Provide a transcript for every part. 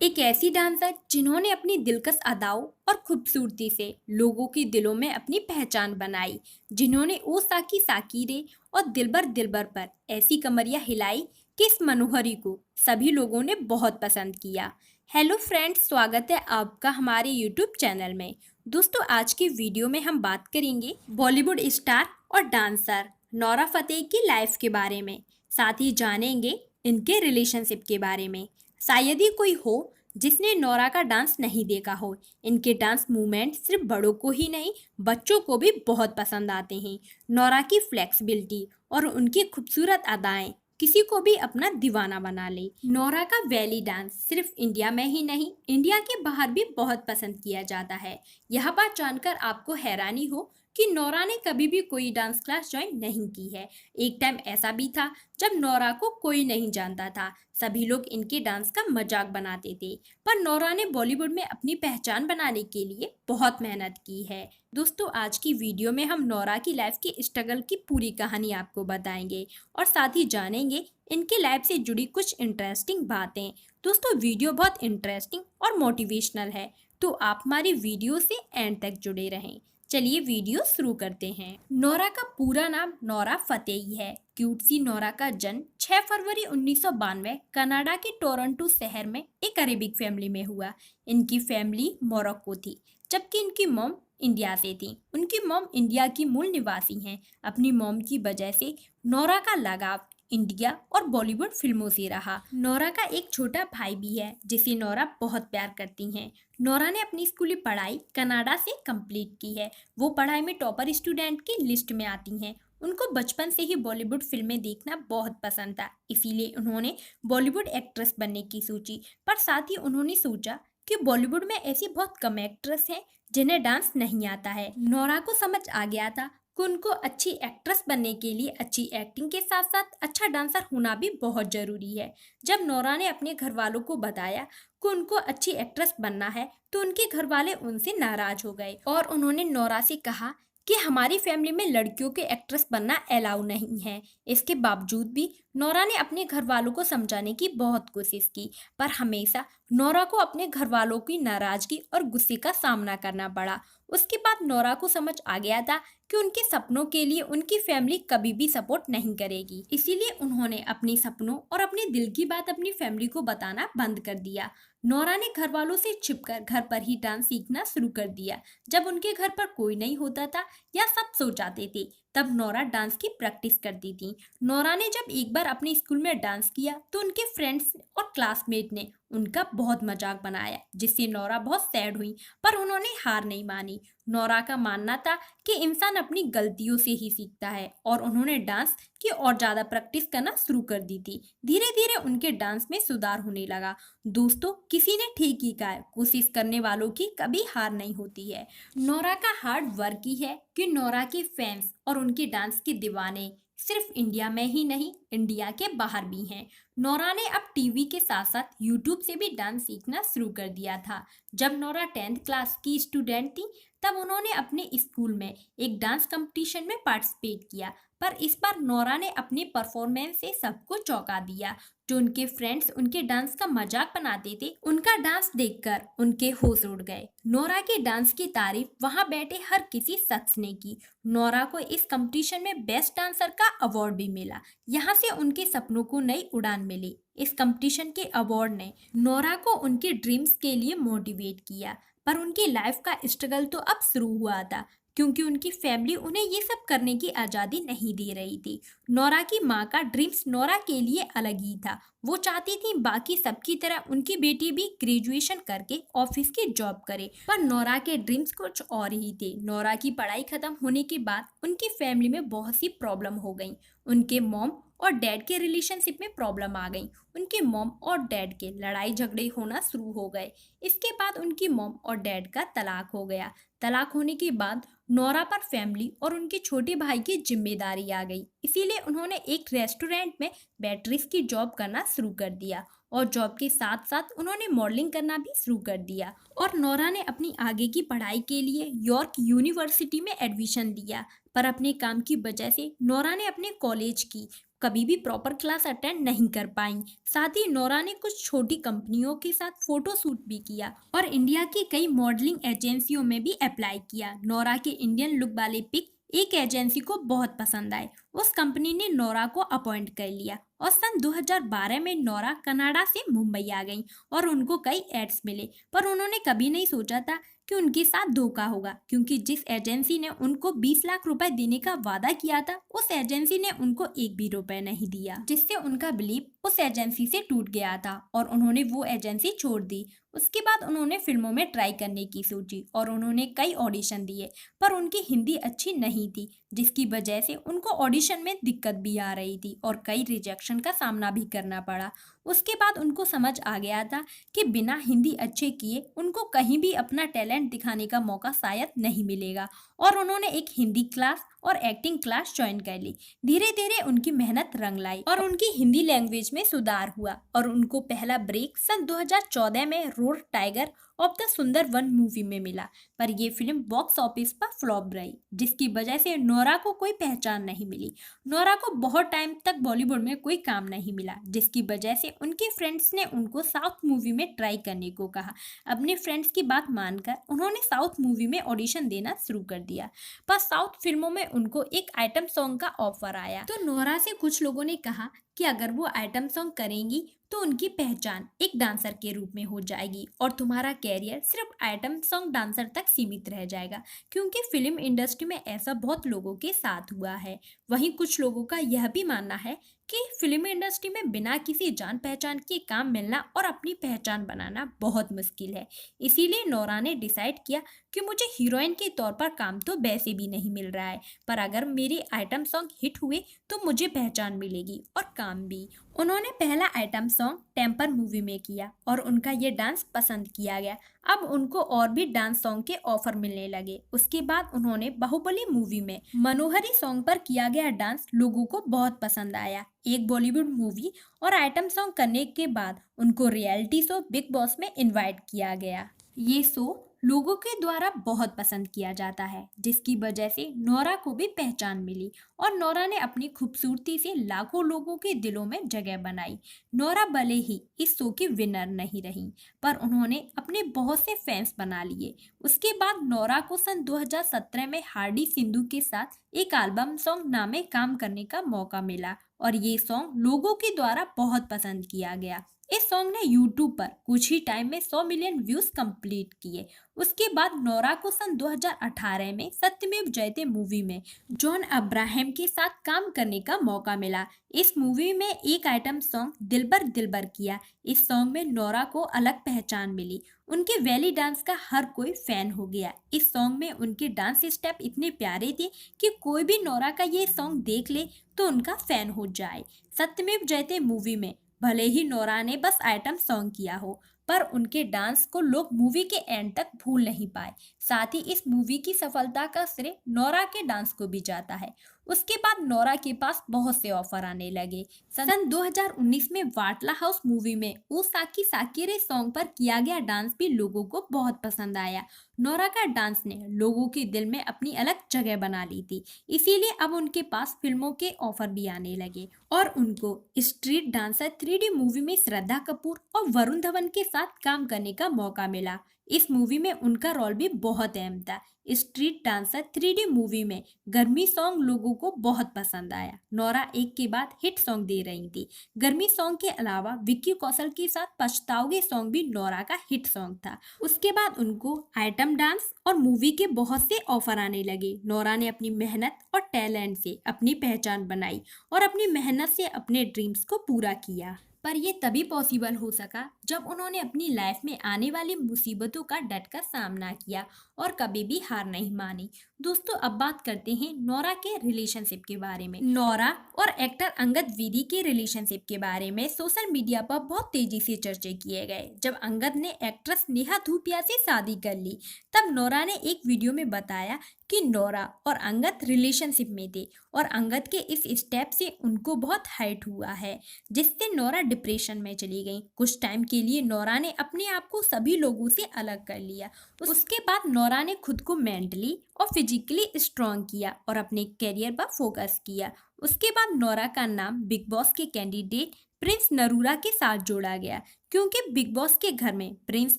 एक ऐसी डांसर जिन्होंने अपनी दिलकश अदाओं और खूबसूरती से लोगों के दिलों में अपनी पहचान बनाई, जिन्होंने ओ साकी साकी रे और दिलबर दिलबर पर ऐसी कमरियां हिलाई कि इस मनोहरी को सभी लोगों ने बहुत पसंद किया। हेलो फ्रेंड्स, स्वागत है आपका हमारे यूट्यूब चैनल में। दोस्तों, आज की वीडियो में हम बात करेंगे बॉलीवुड स्टार और डांसर नोरा फतेही की लाइफ के बारे में। साथ ही जानेंगे इनके रिलेशनशिप के बारे में। शायद ही कोई हो जिसने नोरा का डांस नहीं देखा हो। इनके डांस मूवमेंट सिर्फ बड़ों को ही नहीं, बच्चों को भी बहुत पसंद आते हैं। नोरा की फ्लेक्सिबिलिटी और उनकी खूबसूरत अदाएं किसी को भी अपना दीवाना बना ले। नोरा का वैली डांस सिर्फ इंडिया में ही नहीं, इंडिया के बाहर भी बहुत पसंद किया जाता है। यह बात जानकर आपको हैरानी हो कि नोरा ने कभी भी कोई डांस क्लास ज्वाइन नहीं की है। एक टाइम ऐसा भी था जब नोरा को कोई नहीं जानता था, सभी लोग इनके डांस का मजाक बनाते थे। पर नोरा ने बॉलीवुड में अपनी पहचान बनाने के लिए बहुत मेहनत की है। दोस्तों, आज की वीडियो में हम नोरा की लाइफ की स्ट्रगल की पूरी कहानी आपको बताएंगे और साथ ही जानेंगे इनकी लाइफ से जुड़ी कुछ इंटरेस्टिंग बातें। दोस्तों, वीडियो बहुत इंटरेस्टिंग और मोटिवेशनल है, तो आप हमारी वीडियो से एंड तक जुड़े रहें। चलिए वीडियो शुरू करते हैं। नोरा का पूरा नाम नोरा फतेही है। क्यूट सी नोरा का जन्म 6 फरवरी 1992 कनाडा के टोरंटो शहर में एक अरेबिक फैमिली में हुआ। इनकी फैमिली मोरक्को थी, जबकि इनकी मॉम इंडिया से थी। उनकी मॉम इंडिया की मूल निवासी हैं। अपनी मॉम की वजह से नोरा का लगाव इंडिया और बॉलीवुड फिल्मों से रहा। नोरा का एक छोटा भाई भी है जिसे नोरा बहुत प्यार करती हैं। नोरा ने अपनी स्कूली पढ़ाई कनाडा से कंप्लीट की है। वो पढ़ाई में टॉपर स्टूडेंट की लिस्ट में आती हैं। उनको बचपन से ही बॉलीवुड फिल्में देखना बहुत पसंद था, इसीलिए उन्होंने बॉलीवुड एक्ट्रेस बनने की सोची। पर साथ ही उन्होंने सोचा कि बॉलीवुड में ऐसी बहुत कम एक्ट्रेस हैं जिन्हें डांस नहीं आता है। नोरा को समझ आ गया था कि उनको अच्छी एक्ट्रेस बनने के लिए अच्छी एक्टिंग के साथ साथ अच्छा डांसर होना भी बहुत ज़रूरी है। जब नोरा ने अपने घर वालों को बताया कि उनको अच्छी एक्ट्रेस बनना है, तो उनके घर वाले उनसे नाराज हो गए और उन्होंने नोरा से कहा कि हमारी फैमिली में लड़कियों के एक्ट्रेस बनना अलाउ नहीं है। इसके बावजूद भी नोरा ने अपने घर वालों को समझाने की बहुत कोशिश की, पर हमेशा नोरा को अपने घर वालों की नाराजगी और गुस्से का सामना करना पड़ा। उसके बाद नोरा को समझ आ गया था कि उनके सपनों के लिए उनकी फैमिली कभी भी सपोर्ट नहीं करेगी, इसीलिए उन्होंने अपने सपनों और अपने दिल की बात अपनी फैमिली को बताना बंद कर दिया। नोरा ने घर वालों से छिपकर घर पर ही डांस सीखना शुरू कर दिया। जब उनके घर पर कोई नहीं होता था या सब सो जाते थे, तब नोरा डांस की प्रैक्टिस करती थी। नोरा ने जब एक बार अपने स्कूल में डांस किया तो उनके फ्रेंड्स और क्लासमेट ने उनका बहुत मजाक बनाया, जिससे नोरा बहुत सैड हुई, पर उन्होंने हार नहीं मानी। नोरा का मानना था कि इंसान अपनी गलतियों से ही सीखता है और उन्होंने डांस की और ज़्यादा प्रैक्टिस करना शुरू कर दी थी। धीरे धीरे उनके डांस में सुधार होने लगा। दोस्तों, किसी ने ठीक ही कहा है, कोशिश करने वालों की कभी हार नहीं होती है। नोरा का हार्ड वर्क ही है कि नोरा के फैंस और उनके डांस के दीवाने सिर्फ इंडिया में ही नहीं, इंडिया के बाहर भी हैं। नोरा ने अब टीवी के साथ साथ यूट्यूब से भी डांस सीखना शुरू कर दिया था। जब नोरा 10th क्लास की स्टूडेंट थी, तब उन्होंने अपने स्कूल में एक डांस कंपटीशन में पार्टिसिपेट किया, पर इस बार नोरा ने अपनी परफॉर्मेंस से सबको चौंका दिया। जो उनके फ्रेंड्स उनके डांस का मजाक बनाते थे, उनका डांस देखकर उनके होश उड़ गए। नोरा के डांस की तारीफ वहां बैठे हर किसी शख्स ने की। नोरा को इस कंपटीशन में बेस्ट डांसर का अवार्ड भी मिला। यहाँ से उनके सपनों को नई उड़ान मिली। इस कंपटीशन के अवार्ड ने नोरा को उनके ड्रीम्स के लिए मोटिवेट किया, पर उनकी लाइफ का स्ट्रगल तो अब शुरू हुआ था, क्योंकि उनकी फैमिली उन्हें ये सब करने की आज़ादी नहीं दे रही थी। नोरा की माँ का ड्रीम्स नोरा के लिए अलग ही था। वो चाहती थी बाकी सबकी तरह उनकी बेटी भी ग्रेजुएशन करके ऑफिस की जॉब करे, पर नोरा के ड्रीम्स कुछ और ही थे। नोरा की पढ़ाई खत्म होने के बाद उनकी फैमिली में बहुत सी प्रॉब्लम हो गई। उनके मॉम और डैड के रिलेशनशिप में प्रॉब्लम आ गई। उनके मॉम और डैड के लड़ाई झगड़े होना शुरू हो गए। इसके बाद उनकी मॉम और डैड का तलाक हो गया। तलाक होने के बाद नोरा पर फैमिली और उनके छोटे भाई की जिम्मेदारी आ गई, इसीलिए उन्होंने एक रेस्टोरेंट में वेट्रेस की जॉब करना शुरू कर दिया और जॉब के साथ साथ उन्होंने मॉडलिंग करना भी शुरू कर दिया। और नोरा ने अपनी आगे की पढ़ाई के लिए यॉर्क यूनिवर्सिटी में एडमिशन लिया, पर अपने काम की वजह से नोरा ने अपने कॉलेज की कभी भी प्रॉपर क्लास अटेंड नहीं कर पाई। साथ ही नोरा ने कुछ छोटी कंपनियों के साथ फोटो शूट भी किया और इंडिया की कई मॉडलिंग एजेंसियों में भी अप्लाई किया। नोरा के इंडियन लुक वाले पिक एक एजेंसी को बहुत पसंद आए। उस कंपनी ने नोरा को अपॉइंट कर लिया और सन 2012 में नोरा कनाडा से मुंबई आ गई और उनको कई एड्स मिले, पर उन्होंने कभी नहीं सोचा था कि उनके साथ धोखा होगा, क्योंकि जिस एजेंसी ने उनको 20 लाख रुपए देने का वादा किया था उस एजेंसी ने उनको एक भी रुपए नहीं दिया, जिससे उनका बिलीव उस एजेंसी से टूट गया था और उन्होंने वो एजेंसी छोड़ दी। उसके बाद उन्होंने फिल्मों में ट्राई करने की सोची और उन्होंने कई ऑडिशन दिए, पर उनकी हिंदी अच्छी नहीं थी, जिसकी वजह से उनको ऑडिशन में दिक्कत भी आ रही थी और कई रिजेक्शन का सामना भी करना पड़ा। उसके बाद उनको समझ आ गया था कि बिना हिंदी अच्छे किए उनको कहीं भी अपना टैलेंट दिखाने का मौका शायद नहीं मिलेगा और उन्होंने एक हिंदी क्लास और एक्टिंग क्लास ज्वाइन कर ली। धीरे धीरे उनकी मेहनत रंग लाई और उनकी हिंदी लैंग्वेज में सुधार हुआ और उनको पहला ब्रेक सन 2014 में रोड टाइगर ऑफ द सुंदर वन मूवी में मिला, पर ये फिल्म बॉक्स ऑफिस पर फ्लॉप रही, जिसकी वजह से नोरा को कोई पहचान नहीं मिली। नोरा को बहुत टाइम तक बॉलीवुड में कोई काम नहीं मिला, जिसकी वजह से उनके फ्रेंड्स ने उनको साउथ मूवी में ट्राई करने को कहा। अपने फ्रेंड्स की बात मानकर उन्होंने साउथ मूवी में ऑडिशन देना शुरू कर दिया, पर साउथ फिल्मों में उनको एक आइटम सॉन्ग का ऑफर आया। तो नोरा से कुछ लोगों ने कहा कि अगर वो आइटम सॉन्ग करेंगी तो उनकी पहचान एक डांसर के रूप में हो जाएगी और तुम्हारा कैरियर सिर्फ आइटम सॉन्ग डांसर तक सीमित रह जाएगा, क्योंकि फिल्म इंडस्ट्री में ऐसा बहुत लोगों के साथ हुआ है। वहीं कुछ लोगों का यह भी मानना है कि फिल्म इंडस्ट्री में बिना किसी जान पहचान के काम मिलना और अपनी पहचान बनाना बहुत मुश्किल है। इसीलिए नोरा ने डिसाइड किया कि मुझे हीरोइन के तौर पर काम तो वैसे भी नहीं मिल रहा है, पर अगर मेरे आइटम सॉन्ग हिट हुए तो मुझे पहचान मिलेगी और काम भी। उन्होंने पहला आइटम सॉन्ग टेम्पर मूवी में किया और उनका ये डांस पसंद किया गया। अब उनको और भी डांस सॉन्ग के ऑफर मिलने लगे। उसके बाद उन्होंने बाहुबली मूवी में मनोहरी सॉन्ग पर किया गया डांस लोगों को बहुत पसंद आया। एक बॉलीवुड मूवी और आइटम सॉन्ग करने के बाद उनको रियलिटी शो बिग बॉस में इनवाइट किया गया। ये शो लोगों के द्वारा बहुत पसंद किया जाता है, जिसकी वजह से नोरा को भी पहचान मिली और नोरा ने अपनी खूबसूरती से लाखों लोगों के दिलों में जगह बनाई। नोरा भले ही इस शो की विनर नहीं रही, पर उन्होंने अपने बहुत से फैंस बना लिए। उसके बाद नोरा को सन 2017 में हार्डी सिंधु के साथ एक एल्बम सॉन्ग नामे काम करने का मौका मिला और ये सॉन्ग लोगों के द्वारा बहुत पसंद किया गया। इस सॉन्ग ने यूट्यूब पर कुछ ही टाइम में 100 मिलियन व्यूज कंप्लीट किए। उसके बाद नोरा को सन 2018 में सत्यमेव जयते मूवी में जॉन अब्राहम के साथ काम करने का मौका मिला। इस मूवी में एक आइटम सॉन्ग दिलबर दिलबर किया। इस सॉन्ग में नोरा को अलग पहचान मिली। उनके वैली डांस का हर कोई फैन हो गया। इस सॉन्ग में उनके डांस स्टेप इतने प्यारे थे कि कोई भी नोरा का ये सॉन्ग देख ले तो उनका फैन हो जाए। सत्यमेव जयते मूवी में भले ही नोरा ने बस आइटम सॉन्ग किया हो, पर उनके डांस को लोग मूवी के एंड तक भूल नहीं पाए। साथ ही इस मूवी की सफलता का श्रेय नोरा के डांस को भी जाता है। उसके बाद नोरा के पास बहुत से ऑफर आने लगे। सन 2019 में वाटला हाउस मूवी में ओ साकी साकीरे सॉन्ग पर किया गया डांस भी लोगों को बहुत पसंद आया। नोरा का डांस ने लोगों के दिल में अपनी अलग जगह बना ली थी, इसीलिए अब उनके पास फिल्मों के ऑफर भी आने लगे और उनको स्ट्रीट डांसर 3D मूवी में श्रद्धा कपूर और वरुण धवन के साथ काम करने का मौका मिला। इस मूवी में उनका रोल भी बहुत अहम था। स्ट्रीट डांसर 3D मूवी में गर्मी सॉन्ग लोगों को बहुत पसंद आया। नोरा एक के बाद हिट सॉन्ग दे रही थी। गर्मी सॉन्ग के अलावा विक्की कौशल के साथ पछताओगे सॉन्ग भी नोरा का हिट सॉन्ग था। उसके बाद उनको आइटम डांस और मूवी के बहुत से ऑफर आने लगे। नोरा ने अपनी मेहनत और टैलेंट से अपनी पहचान बनाई और अपनी मेहनत से अपने ड्रीम्स को पूरा किया, पर ये तभी पॉसिबल हो सका जब उन्होंने अपनी लाइफ में आने वाली मुसीबतों का डटकर सामना किया और कभी भी हार नहीं मानी। दोस्तों, अब बात करते हैं नोरा के रिलेशनशिप के बारे में। नोरा और एक्टर अंगद विधि के रिलेशनशिप के बारे में सोशल मीडिया पर बहुत तेजी से चर्चे किए गए। जब अंगद ने एक्ट्रेस नेहा धूपिया से शादी कर ली, तब नोरा ने एक वीडियो में बताया कि नोरा और अंगद रिलेशनशिप में थे और अंगद के इस स्टेप से उनको बहुत हर्ट हुआ है, जिससे नोरा डिप्रेशन में चली गई। कुछ टाइम के लिए नोरा ने अपने आप को सभी लोगों से अलग कर लिया। उसके बाद नोरा ने खुद को मेंटली और फिजिकली स्ट्रॉन्ग किया और अपने करियर पर फोकस किया। उसके बाद नोरा का नाम बिग बॉस के कैंडिडेट प्रिंस नरूरा के साथ जोड़ा गया, क्योंकि बिग बॉस के घर में प्रिंस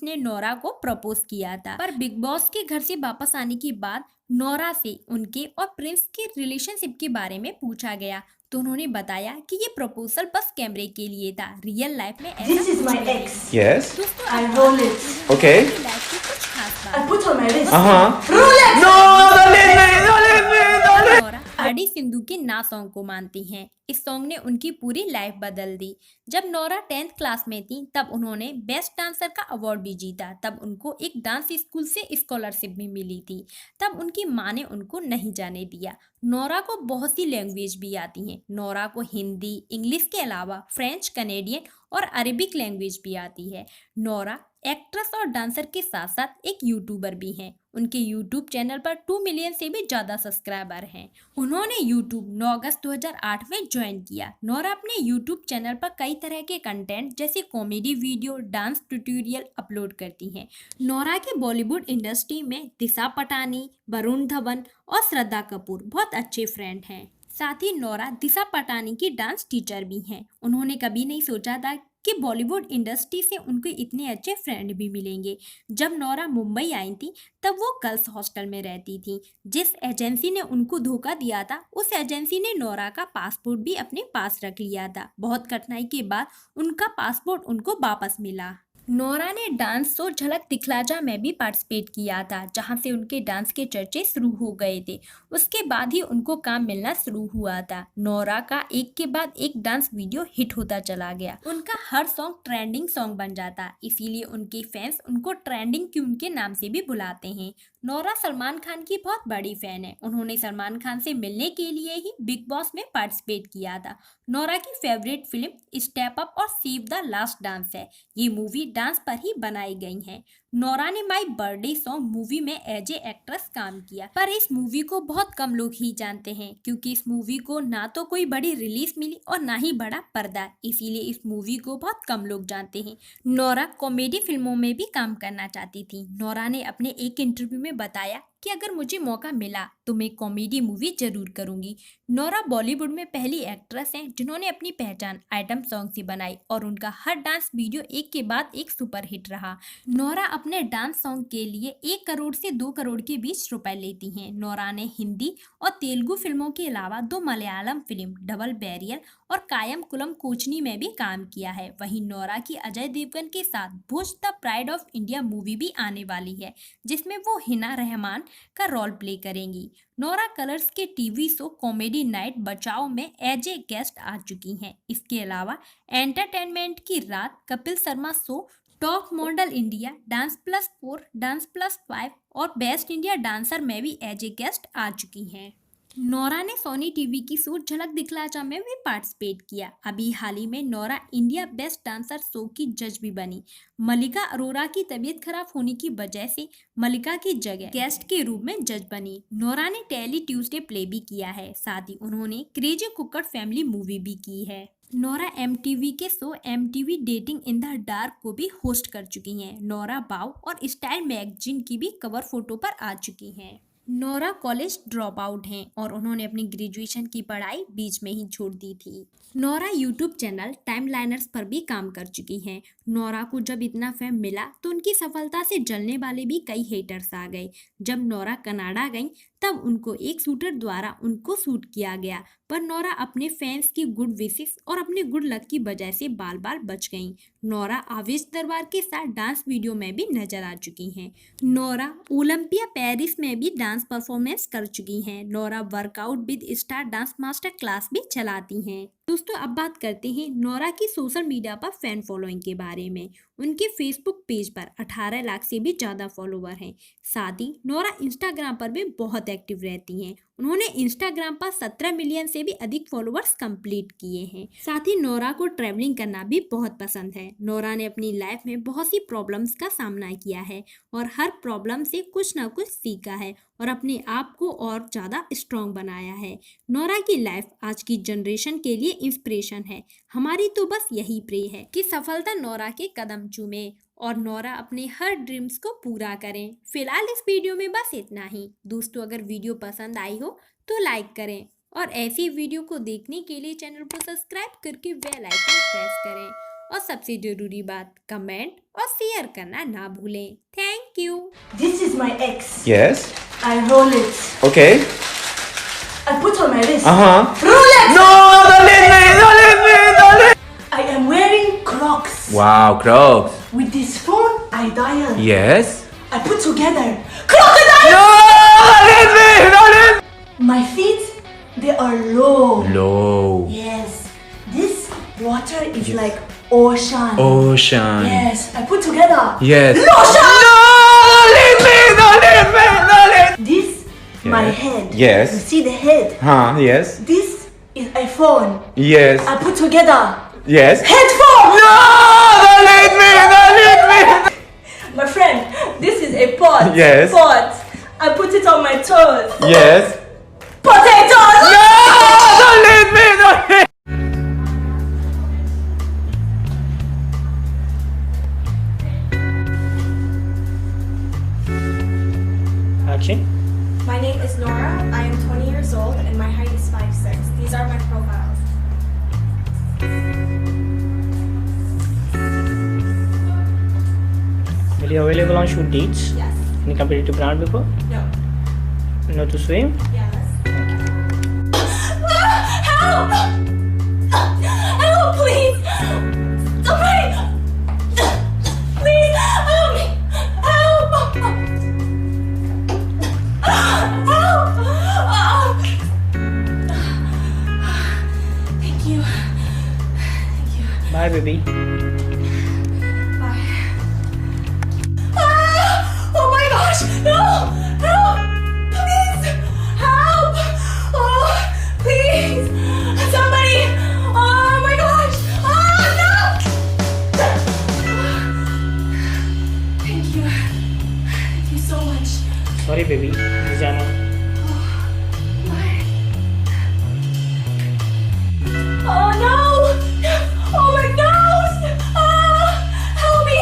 ने नोरा को प्रपोज किया था। पर बिग बॉस के घर से वापस आने के बाद नोरा से उनके और प्रिंस के रिलेशनशिप के बारे में पूछा गया, तो उन्होंने बताया कि ये प्रपोजल बस कैमरे के लिए था, रियल लाइफ में ऐसा This is कुछ my नहीं। ex. Yes. दोस्तों, I अब roll बात it. करते हैं Okay. नोरा की लाइफ की कुछ खास I बात। put on my wrist. Uh-huh. Rolex! Nora RD Sindhu के ना सॉन्ग को मानती हैं। इस सॉन्ग ने उनकी पूरी लाइफ बदल दी। जब नोरा 10th क्लास में थी तब उन्होंने बेस्ट डांसर का अवार्ड भी जीता। तब उनको एक डांस स्कूल से स्कॉलरशिप भी मिली थी। तब उनकी माँ ने उनको नहीं जाने दिया। नोरा को बहुत सी लैंग्वेज भी आती हैं। नोरा को हिंदी, इंग्लिश के अलावा फ्रेंच, कनेडियन और अरेबिक लैंग्वेज भी आती है। नोरा एक्ट्रेस और डांसर के साथ साथ एक यूट्यूबर भी हैं। उनके यूट्यूब चैनल पर 2 मिलियन से भी ज़्यादा सब्सक्राइबर हैं। उन्होंने यूट्यूब 9 अगस्त 2008 में ज्वाइन किया। नोरा अपने यूट्यूब चैनल पर कई तरह के कंटेंट जैसे comedy video, dance tutorial upload करती हैं। नोरा के बॉलीवुड इंडस्ट्री में दिशा पटानी, वरुण धवन और श्रद्धा कपूर बहुत अच्छे फ्रेंड हैं। साथ ही नोरा दिशा पटानी की डांस टीचर भी हैं। उन्होंने कभी नहीं सोचा था कि बॉलीवुड इंडस्ट्री से उनको इतने अच्छे फ्रेंड भी मिलेंगे। जब नोरा मुंबई आई थी तब वो गर्ल्स हॉस्टल में रहती थी। जिस एजेंसी ने उनको धोखा दिया था उस एजेंसी ने नोरा का पासपोर्ट भी अपने पास रख लिया था। बहुत कठिनाई के बाद उनका पासपोर्ट उनको वापस मिला। नोरा ने डांस शो झलक दिखला जा में भी पार्टिसिपेट किया था, जहां से उनके डांस के चर्चे शुरू हो गए थे। उसके बाद ही उनको काम मिलना शुरू हुआ था। नोरा का एक के बाद एक डांस वीडियो हिट होता चला गया। उनका हर सॉन्ग ट्रेंडिंग सॉन्ग बन जाता, इसीलिए उनके फैंस उनको ट्रेंडिंग क्वीन के नाम से भी बुलाते हैं। नोरा सलमान खान की बहुत बड़ी फैन है। उन्होंने सलमान खान से मिलने के लिए ही बिग बॉस में पार्टिसिपेट किया था। नोरा की फेवरेट फिल्म स्टेप अप और सेव द लास्ट डांस है। ये मूवी डांस पर ही बनाई गई हैं। नोरा ने माई बर्थडे सॉन्ग मूवी में एज ए एक्ट्रेस काम किया, पर इस मूवी को बहुत कम लोग ही जानते हैं, क्योंकि इस मूवी को ना तो कोई बड़ी रिलीज मिली और ना ही बड़ा पर्दा, इसीलिए इस मूवी को बहुत कम लोग जानते हैं। नोरा कॉमेडी फिल्मों में भी काम करना चाहती थी। नोरा ने अपने एक इंटरव्यू में बताया कि अगर मुझे मौका मिला तो मैं कॉमेडी मूवी जरूर करूंगी। नोरा बॉलीवुड में पहली एक्ट्रेस हैं जिन्होंने अपनी पहचान आइटम सॉन्ग से बनाई और उनका हर डांस वीडियो एक के बाद एक सुपर हिट रहा। नोरा अपने डांस सॉन्ग के लिए 1 करोड़ से 2 करोड़ के बीच रुपए लेती हैं। नोरा ने हिंदी और तेलुगु फिल्मों के अलावा 2 मलयालम फिल्म डबल बैरियल और कायम कुलम कोचनी में भी काम किया है। वहीं नोरा की अजय देवगन के साथ Bhuj the pride of India movie भी आने वाली है, जिसमें वो हिना रहमान का रोल प्ले करेंगी। नोरा कलर्स के TV show comedy night Bachao में एज ए गेस्ट आ चुकी हैं। इसके अलावा एंटरटेनमेंट की रात, Kapil Sharma show, top model India, dance plus 4, dance plus 5 और बेस्ट इंडिया डांसर में भी एज ए गेस्ट आ चुकी हैं। नोरा ने सोनी टीवी की शो झलक दिखला जा में भी पार्टिसिपेट किया। अभी हाल ही में Nora India best dancer show की जज भी बनी। मलिका अरोरा की तबीयत खराब होने की वजह से मलिका की जगह गेस्ट के रूप में जज बनी। नोरा ने टेली ट्यूसडे प्ले भी किया है। साथ ही उन्होंने क्रेजी कुकर फैमिली मूवी भी की है। नोरा एमटीवी के show MTV dating in the dark को भी होस्ट कर चुकी हैं। नोरा बाव और स्टाइल मैगजीन की भी कवर फोटो पर आ चुकी हैं। नोरा कॉलेज ड्रॉप आउट हैं और उन्होंने अपनी ग्रेजुएशन की पढ़ाई बीच में ही छोड़ दी थी। नोरा यूट्यूब चैनल टाइमलाइनर्स पर भी काम कर चुकी हैं। नोरा को जब इतना फेम मिला तो उनकी सफलता से जलने वाले भी कई हेटर्स आ गए। जब नोरा कनाडा गई तब उनको एक शूटर द्वारा उनको शूट किया गया, पर नोरा अपने फैंस की गुड विशेस और अपने गुड लक की वजह से बाल बाल बच गईं। नोरा आवेश दरबार के साथ डांस वीडियो में भी नजर आ चुकी हैं। नोरा ओलंपिया पेरिस में भी डांस परफॉर्मेंस कर चुकी हैं। Nora workout with star dance master class भी चलाती हैं। दोस्तों, अब बात करते हैं नोरा की सोशल मीडिया पर फैन फॉलोइंग के बारे में। उनके फेसबुक पेज पर 18 लाख से भी ज़्यादा फॉलोवर हैं। साथ ही नोरा इंस्टाग्राम पर भी बहुत एक्टिव रहती हैं। उन्होंने इंस्टाग्राम पर 17 मिलियन से भी अधिक फॉलोवर्स कंप्लीट किए हैं। साथ ही नोरा को ट्रैवलिंग करना भी बहुत पसंद है। नोरा ने अपनी लाइफ में बहुत सी प्रॉब्लम्स का सामना किया है और हर प्रॉब्लम से कुछ ना कुछ सीखा है और अपने आप को और ज़्यादा स्ट्रॉन्ग बनाया है। नोरा की लाइफ आज की जनरेशन के लिए इंस्पिरेशन है। हमारी तो बस यही प्रे है कि सफलता नोरा के कदम चूमे और नोरा अपने हर ड्रीम्स को पूरा करें। फिलहाल इस वीडियो में बस इतना ही। दोस्तों, अगर वीडियो पसंद आई हो तो लाइक करें और ऐसी वीडियो को देखने के लिए चैनल को सब्सक्राइब करके बेल आइकन प्रेस करें और सबसे जरूरी बात कमेंट और शेयर करना ना भूलें। Thank you. This is my ex. Yes. I roll it. Okay. I put on my wrist. Rolex. No, don't leave me. Don't leave me. Don't leave. I am wearing Crocs. Wow, Crocs. With this phone, I dial. Yes. I put together crocodile. No, don't leave me. Don't leave. My feet, they are low. Low. Yes. This water is like ocean. Ocean. Yes. I put together. Yes. Lotion. No, don't leave me. Don't leave me. Don't leave. This my Yes. head. Yes. You see the head. Yes. This is iPhone. Yes. I put together Yes. headphone. No, don't leave me. Don't leave me. My friend, this is a pot. Yes. Pot. I put it on my toes. Yes. Potatoes. No, don't leave me. Don't leave. Action. My name is Nora. I am 20 years old and my height is 5'6". These are my profiles. Will you available on shoot dates? Yes. Any competitive round before? No. Know to swim? Yes. Help! Help, please! Somebody! Please help me! Help! Help! Thank you. Thank you. Bye, baby. Bye. Oh my gosh! No! Help! Please! Help! Oh, please! Somebody! Oh my gosh! Oh no! Thank you. Thank you so much. Sorry, baby. Jana. Oh no! Oh my nose! Help me!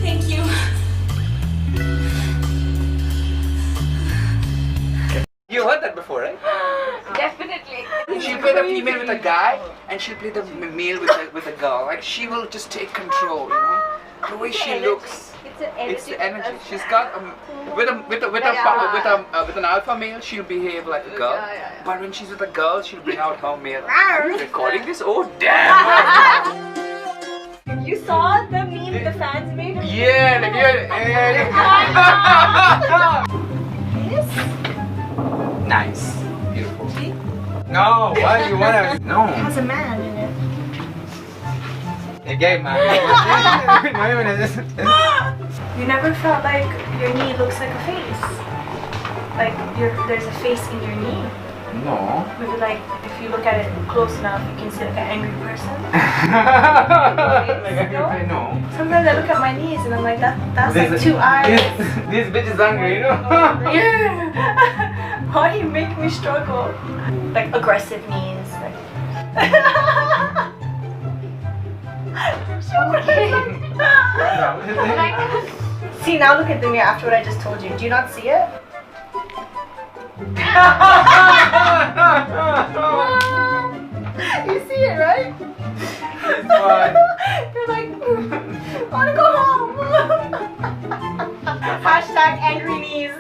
Thank you. You heard that before, right? Definitely. She'll play the female with a guy, and she'll play the male with a girl. Like she will just take control, you know. The way she looks, it's the energy. She's got with an alpha male, she'll behave like a girl. But when she's with a girl, she'll bring out her male. Are you recording this? Oh damn! You saw the meme the fans made? Yeah, like nice, beautiful. No, why you wanna? No. Has a man in it. Gay man. You never felt like your knee looks like a face? Like there's a face in your knee? No. Maybe like if you look at it close enough, you can see like an angry person? No. Sometimes I look at my knees and I'm like, that's like two eyes. This bitch is hungry, you know? Why do you make me struggle? Like aggressive knees. Like See, now look at the mirror after what I just told you. Do you not see it? You see it, right? You're like, I wanna go home. Hashtag angry knees.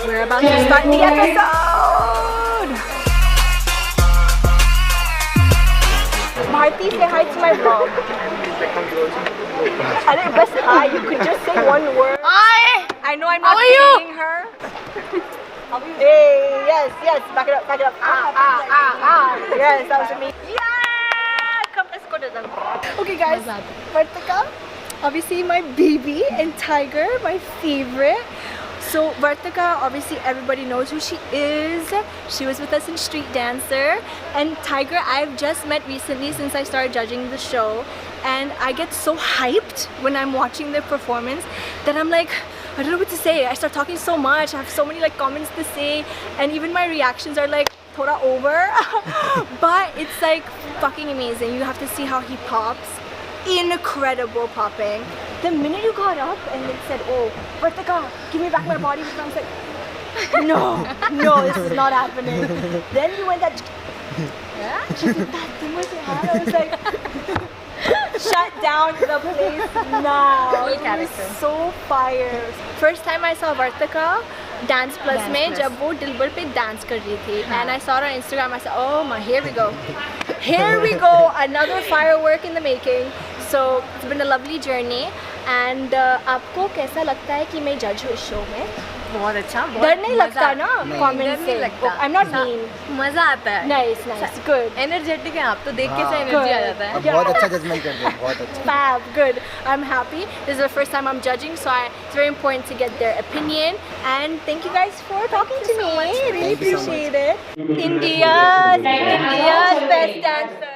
We're about to start the episode. Marty, say hi to my vlog. I didn't best hi. You could just say one word. Hi. I know I'm not seeing her. Hey, yes, yes. Back it up, back it up. Yes, that was me. Yeah. Come, let's go to them. Okay, guys. Vartika, obviously my baby, and Tiger, my favorite. So Vartika, obviously everybody knows who she is. She was with us in Street Dancer. And Tiger, I've just met recently since I started judging the show. And I get so hyped when I'm watching their performance that I'm like, I don't know what to say. I start talking so much. I have so many like comments to say. And even my reactions are like thoda over. But it's like fucking amazing. You have to see how he pops. Incredible popping. The minute you got up and it said, oh, Vartika, give me back my body, I was like, no, this is not happening. Then you went that. I was like, shut down the place now. It was so fire. First time I saw Vartika Dance Plus में जब वो दिलबर पे dance कर रही थी, and I saw her on Instagram. I said, oh my, here we go, another firework in the making. So it's been a lovely journey. And आपको कैसा लगता है कि मैं जज हूँ इस शो में? बहुत अच्छा, डर नहीं लगता ना कमेंट से? I'm not mean. मजा आता है. Nice, good. एनर्जेटिक है आप तो, देख के से एनर्जी आ जाता है. बहुत अच्छा जजमेंट करते हैं, बहुत अच्छा. Fab, good. I'm happy. This is the first time I'm judging, so it's very important to get their opinion. And thank you guys for talking to me. Really appreciate it. India's best dancer.